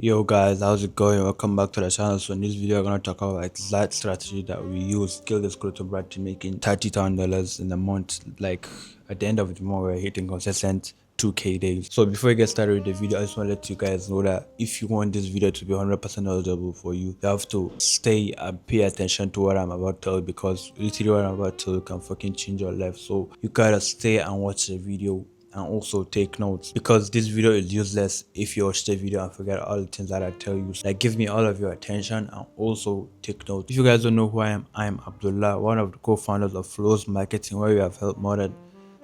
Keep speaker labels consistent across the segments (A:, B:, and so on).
A: Yo guys, how's it going? Welcome back to the channel. So in this video, I'm gonna talk about exact strategy that we use to scale this crypto brand to making $30,000 in a month. Like at the end of the month, we're hitting consistent 2K days. So before we get started with the video, I just want to let you guys know that if you want this video to be 100% eligible for you, you have to stay and pay attention to what I'm about to tell you, because literally what I'm about to tell you can fucking change your life. So you gotta stay and watch the video and also take notes, because this video is useless if you watch the video and forget all the things that I tell you. Like, give me all of your attention and also take notes. If you guys don't know who I am Abdullah, one of the co-founders of Flows Marketing, where we have helped more than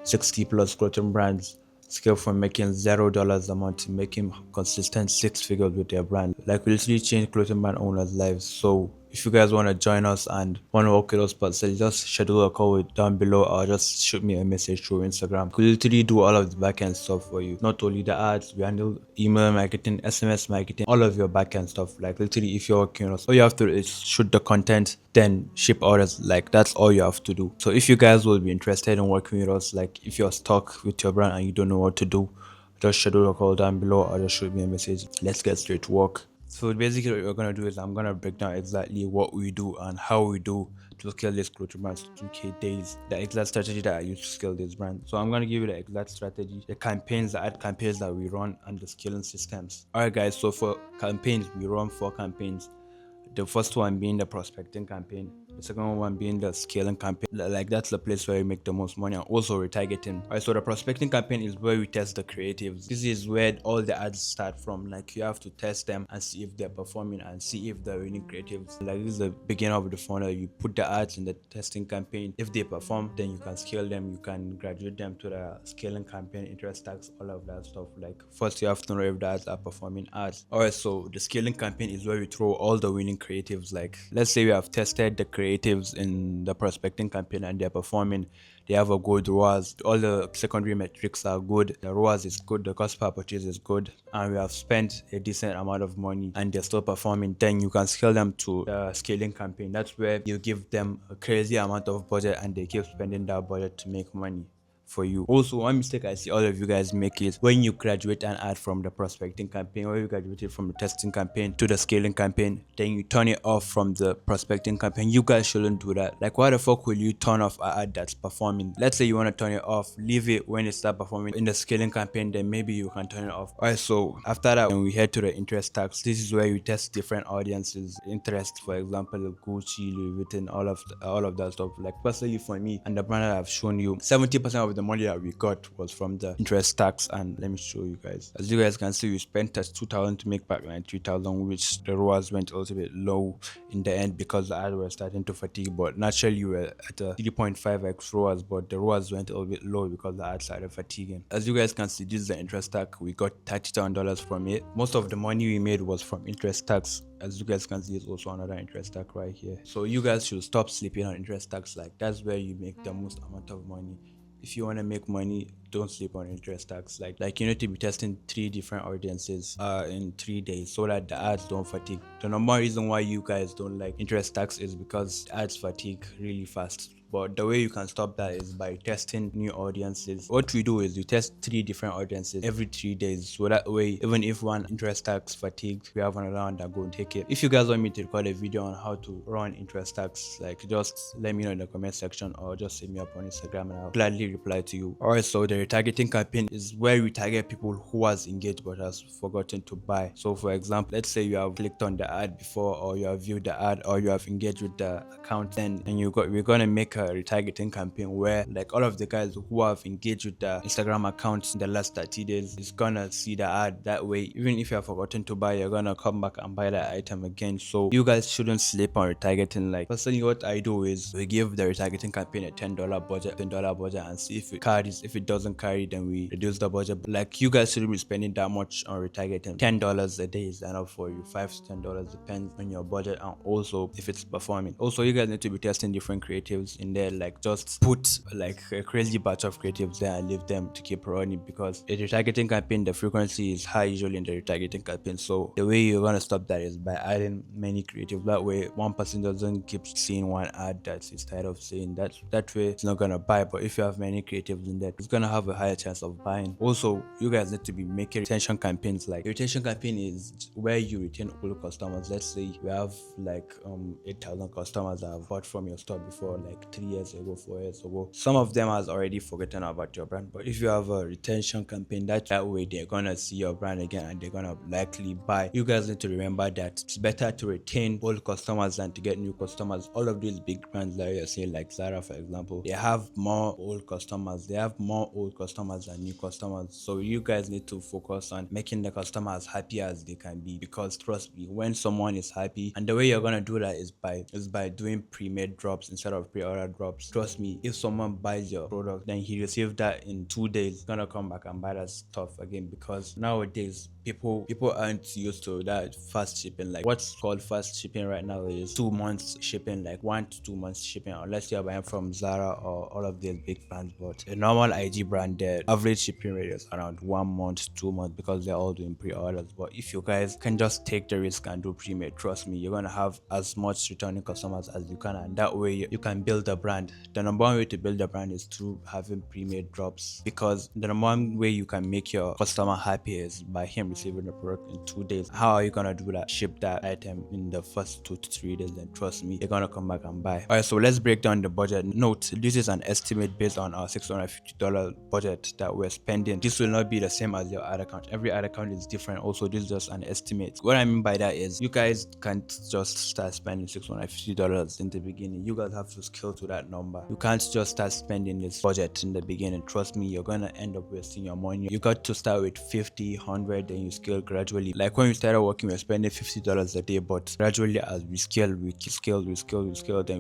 A: 60 plus clothing brands scale from making $0 a month to making consistent six figures with their brand. Like, we literally change clothing brand owners' lives. So if you guys want to join us and want to work with us personally, just schedule a call with down below or just shoot me a message through Instagram. We literally do all of the backend stuff for you. Not only the ads, we handle email marketing, SMS marketing, all of your backend stuff. Like, literally, if you're working with us, all you have to do is shoot the content, then ship orders. Like, that's all you have to do. So if you guys will be interested in working with us, like if you're stuck with your brand and you don't know what to do, just schedule a call down below or just shoot me a message. Let's get straight to work. So basically what we're gonna do is I'm gonna break down exactly what we do and how we do to scale this clothing brand to 2K days, the exact strategy that I use to scale this brand. So I'm gonna give you the exact strategy, the campaigns, the ad campaigns that we run, and the scaling systems. Alright guys, so for campaigns, we run 4 campaigns. The first one being the prospecting campaign, the second one being the scaling campaign. Like, that's the place where you make the most money, and also retargeting. Alright, so the prospecting campaign is where we test the creatives. This is where all the ads start from. Like, you have to test them and see if they're performing and see if they're winning creatives. Like, this is the beginning of the funnel. You put the ads in the testing campaign. If they perform, then you can scale them. You can graduate them to the scaling campaign, interest tax, all of that stuff. Like, first you have to know if the ads are performing ads. Alright, so the scaling campaign is where we throw all the winning creatives. Like, let's say we have tested the creatives in the prospecting campaign and they're performing. They have a good ROAS. All the secondary metrics are good. The ROAS is good. The cost per purchase is good. And we have spent a decent amount of money and they're still performing. Then you can scale them to the scaling campaign. That's where you give them a crazy amount of budget and they keep spending that budget to make money for you. Also, one mistake I see all of you guys make is when you graduate an ad from the prospecting campaign, or you graduated from the testing campaign to the scaling campaign, then you turn it off from the prospecting campaign. You guys shouldn't do that. Like, why the fuck will you turn off an ad that's performing? Let's say you want to turn it off, leave it when it starts performing in the scaling campaign, then maybe you can turn it off. Alright, so after that, when we head to the interest tax, this is where you test different audiences interest. For example, Gucci, Louis Vuitton, all of that stuff. Like, personally for me and the brand that I've shown you, 70% of the money that we got was from the interest tax. And let me show you guys. As you guys can see, we spent 2,000 to make back 3,000, which the ROAS went a little bit low in the end because the ads were starting to fatigue. But naturally, we were at a 3.5x ROAS, but the ROAS went a little bit low because the ads started fatiguing. As you guys can see, this is the interest tax. We got $30,000 from it. Most of the money we made was from interest tax. As you guys can see, it's also another interest tax right here. So you guys should stop sleeping on interest tax. Like, that's where you make the most amount of money. If you want to make money, don't sleep on interest tax. Like you need to be testing 3 different audiences in 3 days so that the ads don't fatigue. The number one reason why you guys don't like interest tax is because ads fatigue really fast. But the way you can stop that is by testing new audiences. What we do is we test 3 different audiences every 3 days. So that way, even if one interest tax fatigued, we have another one that go and take it. If you guys want me to record a video on how to run interest tax, like, just let me know in the comment section or just hit me up on Instagram and I'll gladly reply to you. Alright, so the retargeting campaign is where we target people who has engaged but has forgotten to buy. So for example, let's say you have clicked on the ad before, or you have viewed the ad, or you have engaged with the account, then and we're gonna make a retargeting campaign where, like, all of the guys who have engaged with the Instagram account in the last 30 days is gonna see the ad. That way, even if you have forgotten to buy, you're gonna come back and buy that item again. So you guys shouldn't sleep on retargeting. Like, personally, what I do is we give the retargeting campaign a $10 budget, and see if it carries. If it doesn't carry, then we reduce the budget. Like, you guys shouldn't be spending that much on retargeting. $10 a day is enough for you. $5 to $10 depends on your budget and also if it's performing. Also, you guys need to be testing different creatives in there, like just put like a crazy batch of creatives there and leave them to keep running, because a retargeting campaign, the frequency is high usually in the retargeting campaign. So the way you're gonna stop that is by adding many creatives. That way one person doesn't keep seeing one ad that is tired of seeing that. That way it's not gonna buy. But if you have many creatives in there, it's gonna have a higher chance of buying. Also, you guys need to be making retention campaigns. Like retention campaign is where you retain old customers. Let's say you have like 8,000 customers that have bought from your store before, like 3 years ago, 4 years ago. Some of them has already forgotten about your brand. But if you have a retention campaign, that way they're gonna see your brand again and they're gonna likely buy. You guys need to remember that it's better to retain old customers than to get new customers. All of these big brands that you're seeing, like Zara for example, they have more old customers. They have more old customers than new customers. So you guys need to focus on making the customer as happy as they can be, because trust me, when someone is happy, and the way you're gonna do that is by doing pre-made drops instead of pre-order drops. Trust me, if someone buys your product, then he receives that in 2 days, he's gonna come back and buy that stuff again, because nowadays people aren't used to that fast shipping. Like what's called fast shipping right now is 2 months shipping, like 1 to 2 months shipping, unless you're buying from Zara or all of these big brands. But a normal IG brand, their average shipping rate is around 1 month, 2 months, because they're all doing pre-orders. But if you guys can just take the risk and do pre-made, trust me, you're gonna have as much returning customers as you can, and that way you can build a brand. The number one way to build a brand is through having pre-made drops, because the number one way you can make your customer happy is by him receiving the product in 2 days. How are you gonna do that? Ship that item in the first 2 to 3 days, then trust me, they're gonna come back and buy. Alright, so let's break down the budget. Note, this is an estimate based on our $650 budget that we're spending. This will not be the same as your ad account. Every ad account is different. Also, this is just an estimate. What I mean by that is you guys can't just start spending $650 in the beginning. You guys have to scale to that number. You can't just start spending this budget in the beginning. Trust me, you're gonna end up wasting your money. You got to start with 50, 100, then you scale gradually. Like when we started working, we were spending $50 a day, but gradually as we scale, then we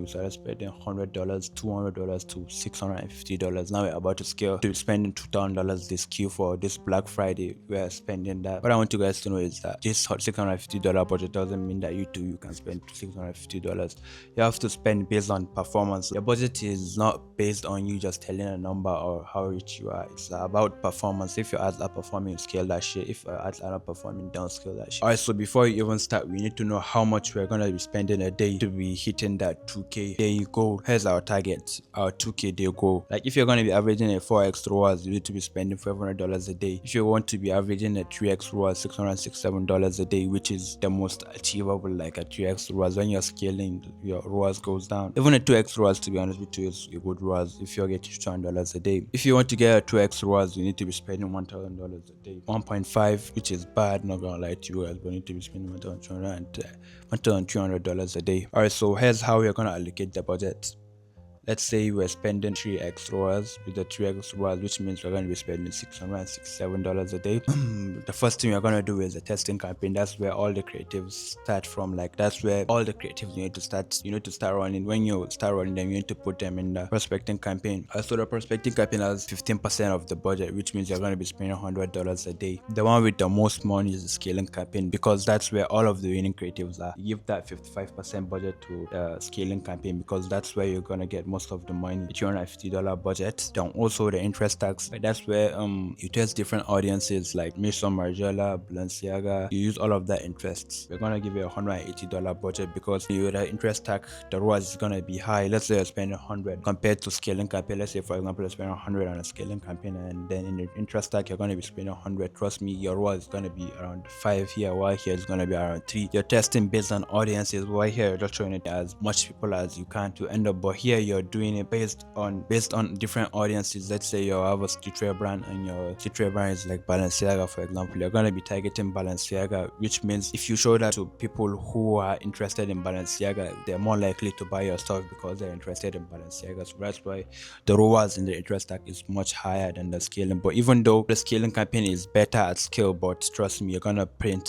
A: started spending $100, $200 to $650. Now we're about to scale to spending $2,000 this Q4, this Black Friday. We're spending that. What I want you guys to know is that this $650 budget doesn't mean that you can spend $650. You have to spend based on performance. Your budget is not based on you just telling a number or how rich you are. It's about performance. If your ads are performing, scale that shit. If your ads are not performing, don't scale that shit. Alright, so before you even start, we need to know how much we're gonna be spending a day to be hitting that 2K day goal. Here's our target, our 2K day goal. Like if you're gonna be averaging a 4x ROAS, you need to be spending $500 a day. If you want to be averaging a 3x ROAS, $667 a day, which is the most achievable. Like a 3x ROAS, when you're scaling, your ROAS goes down. Even a 2x ROAS, to be honest with you, is a good ROAS if you're getting $200 a day. If you want to get a 2x ROAS, you need to be spending $1,000 a day. 1.5, which is bad, not gonna lie to you guys, but you need to be spending $1,200 a day. Alright, so here's how we're gonna allocate the budget. Let's say we're spending 3x ROAS. With the 3x ROAS, which means we're going to be spending $667 a day. The first thing we're going to do is a testing campaign. That's where all the creatives start from. Like that's where all the creatives you need to start running. When you start running them, you need to put them in the prospecting campaign. So the prospecting campaign has 15% of the budget, which means you're going to be spending $100 a day. The one with the most money is the scaling campaign, because that's where all of the winning creatives are. You give that 55% budget to the scaling campaign, because that's where you're going to get most of the money. $250 budget. Then also the interest tax. That's where you test different audiences like Maison Margiela, Balenciaga. You use all of that interest. We're gonna give you a $180 budget, because with the interest tax, the ROAS is gonna be high. Let's say you're spending 100 compared to scaling campaign. Let's say for example you're spending 100 on a scaling campaign, and then in the interest tax you're gonna be spending 100. Trust me, your ROAS is gonna be around 5 here, while here is gonna be around 3. You're testing based on audiences, while here you're just showing it as much people as you can to end up. But here you're doing it based on different audiences. Let's say you have a streetwear brand, and your streetwear brand is like Balenciaga, for example. You're gonna be targeting Balenciaga, which means if you show that to people who are interested in Balenciaga, they're more likely to buy your stuff because they're interested in Balenciaga. So that's why the ROAS in the interest tag is much higher than the scaling. But even though the scaling campaign is better at scale, but trust me, you're gonna print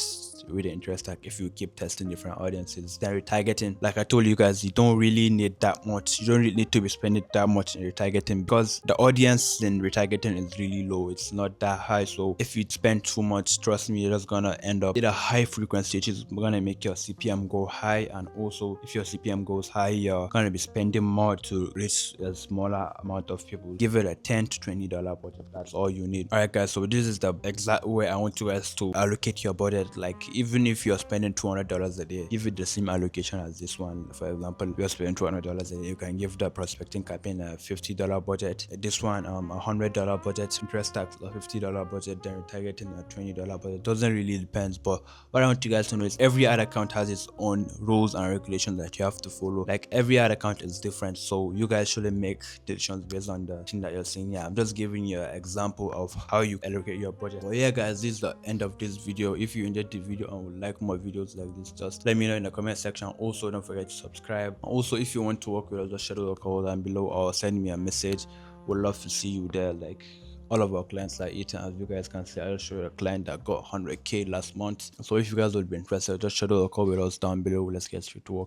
A: with the interest tag if you keep testing different audiences. Then retargeting, like I told you guys, you don't really need that much. You don't really need to be spending that much in retargeting, because the audience in retargeting is really low. It's not that high. So if you spend too much, trust me, you're just gonna end up with a high frequency, which is gonna make your CPM go high. And also, if your CPM goes high, you're gonna be spending more to reach a smaller amount of people. Give it a $10 to $20 budget. That's all you need. Alright guys, so this is the exact way I want you guys to allocate your budget. Like, even if you're spending $200 a day, give it the same allocation as this one. For example, you're spending $200 a day, you can give the prospecting campaign a $50 budget, this one $100 budget, interest tax a $50 budget, then retargeting a $20 budget. Doesn't really depend, but what I want you guys to know is every ad account has its own rules and regulations that you have to follow. Like, every ad account is different, so you guys shouldn't make decisions based on the thing that you're seeing. Yeah, I'm just giving you an example of how you allocate your budget. But yeah guys, this is the end of this video. If you enjoyed the video and would like more videos like this, just let me know in the comment section. Also, don't forget to subscribe. Also, if you want to work with us, just schedule a call down below or send me a message. Would love to see you there. Like, all of our clients like Ethan, as you guys can see, I'll show you a client that got 100k last month. So if you guys would be interested, just schedule a call with us down below. Let's get straight to work.